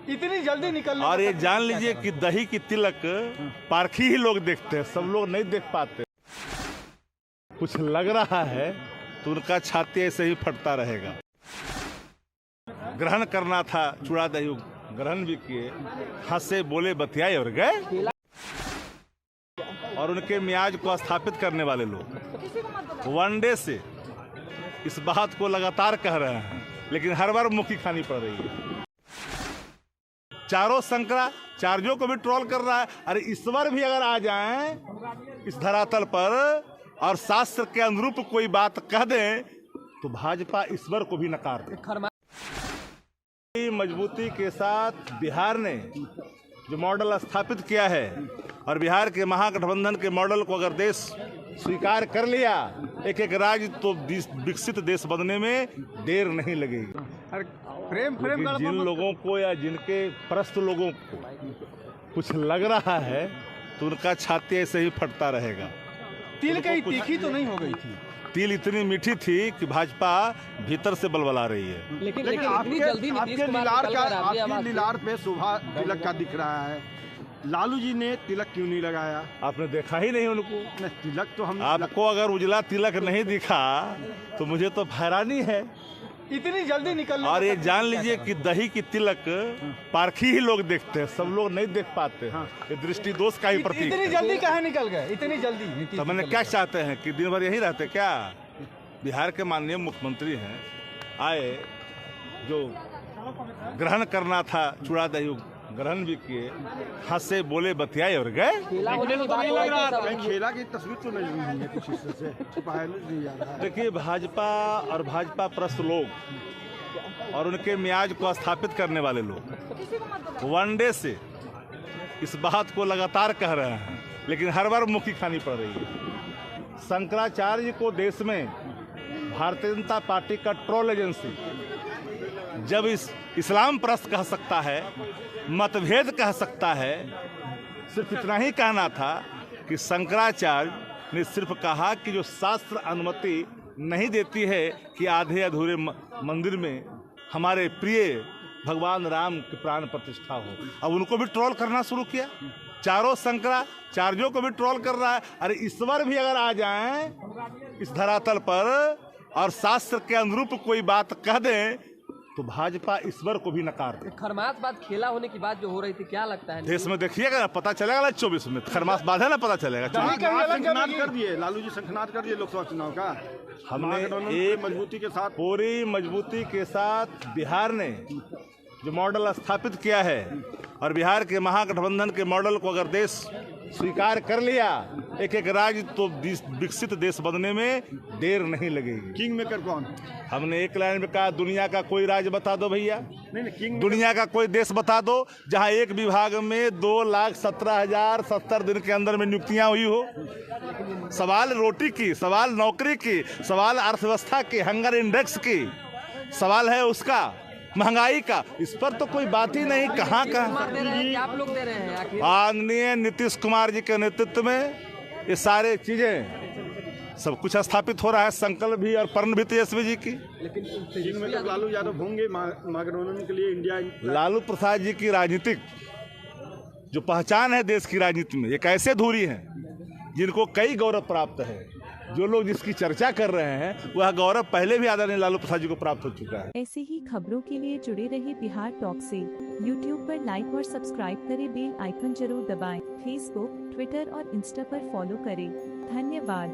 इतनी जल्दी निकलने और ये जान लीजिए कि दही की तिलक पारखी ही लोग देखते हैं, सब लोग नहीं देख पाते। कुछ लग रहा है तो उनका छाती ऐसे ही फटता रहेगा। ग्रहण करना था चूड़ा दही, ग्रहण भी किए, हंसे बोले बतियाए और गए। और उनके मियाज को स्थापित करने वाले लोग वनडे से इस बात को लगातार कह रहे हैं, लेकिन हर बार मुखी खानी पड़ रही है। चारों शंकराचार्यों को भी ट्रोल कर रहा है। अरे ईश्वर भी अगर आ जाएं इस धरातल पर और शास्त्र के अनुरूप कोई बात कह दें तो भाजपा ईश्वर को भी नकार दे। मजबूती के साथ बिहार ने जो मॉडल स्थापित किया है और बिहार के महागठबंधन के मॉडल को अगर देश स्वीकार कर लिया, एक एक राज्य तो विकसित देश बनने में देर नहीं लगेगी। जिन लोगों को या जिनके प्रस्त लोगों को कुछ लग रहा है तो उनका छाती ऐसे ही फटता रहेगा। तिल कहीं तीखी तो नहीं हो गई थी? तिल इतनी मीठी थी कि भाजपा भीतर से बलबला रही है। लेकिन आपके लीलार पे शोभा तिलक का दिख रहा है। लालू जी ने तिलक क्यों नहीं लगाया? आपने देखा ही नहीं उनको? नहीं, तिलक तो हम आपको अगर उजला तिलक नहीं दिखा तो मुझे तो हैरानी है। इतनी जल्दी निकलने और ये जान लीजिए कि दही की तिलक पारखी ही लोग देखते हैं, सब लोग नहीं देख पाते। ये दृष्टि दोष का ही प्रतीक है। इतनी जल्दी कहाँ निकल गए? इतनी जल्दी तो मैंने क्या चाहते हैं कि दिन भर यही रहते क्या? बिहार के माननीय मुख्यमंत्री हैं, आए, जो ग्रहण करना था चूड़ा दही, ग्रहण भी किए, हंसे बोले बतियाए और गए। खेला की तस्वीर तो नहीं है, कुछ से छुपाया नहीं जा रहा है। देखिए, भाजपा और भाजपा प्रस्त लोग और उनके मियाज को स्थापित करने वाले लोग वनडे से इस बात को लगातार कह रहे हैं, लेकिन हर बार मुखी खानी पड़ रही है। शंकराचार्य को देश में भारतीय जनता पार्टी का ट्रोल एजेंसी जब इस्लाम प्रस्त कह सकता है, मतभेद कह सकता है, सिर्फ इतना ही कहना था कि शंकराचार्य ने सिर्फ कहा कि जो शास्त्र अनुमति नहीं देती है कि आधे अधूरे मंदिर में हमारे प्रिय भगवान राम की प्राण प्रतिष्ठा हो, अब उनको भी ट्रोल करना शुरू किया। चारों शंकराचार्यों को भी ट्रोल कर रहा है। अरे ईश्वर भी अगर आ जाएं इस धरातल पर और शास्त्र के अनुरूप कोई बात कह दें तो भाजपा ईश्वर को भी नकार दे। खरमास बात खेला होने की बात जो हो रही थी, क्या लगता है देश में देखिएगा ना, पता चलेगा ना 24 में खरमास बात है ना, पता चलेगा। शंखनाद कर दिए लालू जी, शंखनाद कर दिए लोकसभा चुनाव का। हमने एक मजबूती के साथ, पूरी मजबूती के साथ बिहार ने जो मॉडल स्थापित किया है और बिहार के महागठबंधन के मॉडल को अगर देश स्वीकार कर लिया, एक एक राज्य तो विकसित देश बनने में देर नहीं लगेगी। किंग मेकर कौन? हमने एक लाइन में कहा, दुनिया का कोई राज्य बता दो भैया, नहीं, दुनिया का कोई देश बता दो जहां एक विभाग में 2,17,070 दिन के अंदर में नियुक्तियां हुई हो। सवाल रोटी की, सवाल नौकरी की, सवाल अर्थव्यवस्था की, हंगर इंडेक्स की, सवाल है उसका महंगाई का, इस पर तो कोई बात ही नहीं। कहाँ आप लोग दे रहे हैं? आदरणीय नीतीश कुमार जी के नेतृत्व में ये सारे चीजें सब कुछ स्थापित हो रहा है। संकल्प भी और प्रण भी तेजस्वी जी की। लेकिन लालू यादव होंगे महागठबंधन के लिए इंडिया। लालू प्रसाद जी की राजनीतिक जो पहचान है देश की राजनीति में, एक ऐसे धुरी हैं जिनको कई गौरव प्राप्त है। जो लोग जिसकी चर्चा कर रहे हैं वह गौरव पहले भी आदरणीय लालू प्रसाद जी को प्राप्त हो चुका है। ऐसे ही खबरों के लिए जुड़े रहे बिहार टॉक से। यूट्यूब पर लाइक और सब्सक्राइब करें, बेल आइकन जरूर दबाएं। फेसबुक, ट्विटर और इंस्टा पर फॉलो करें। धन्यवाद।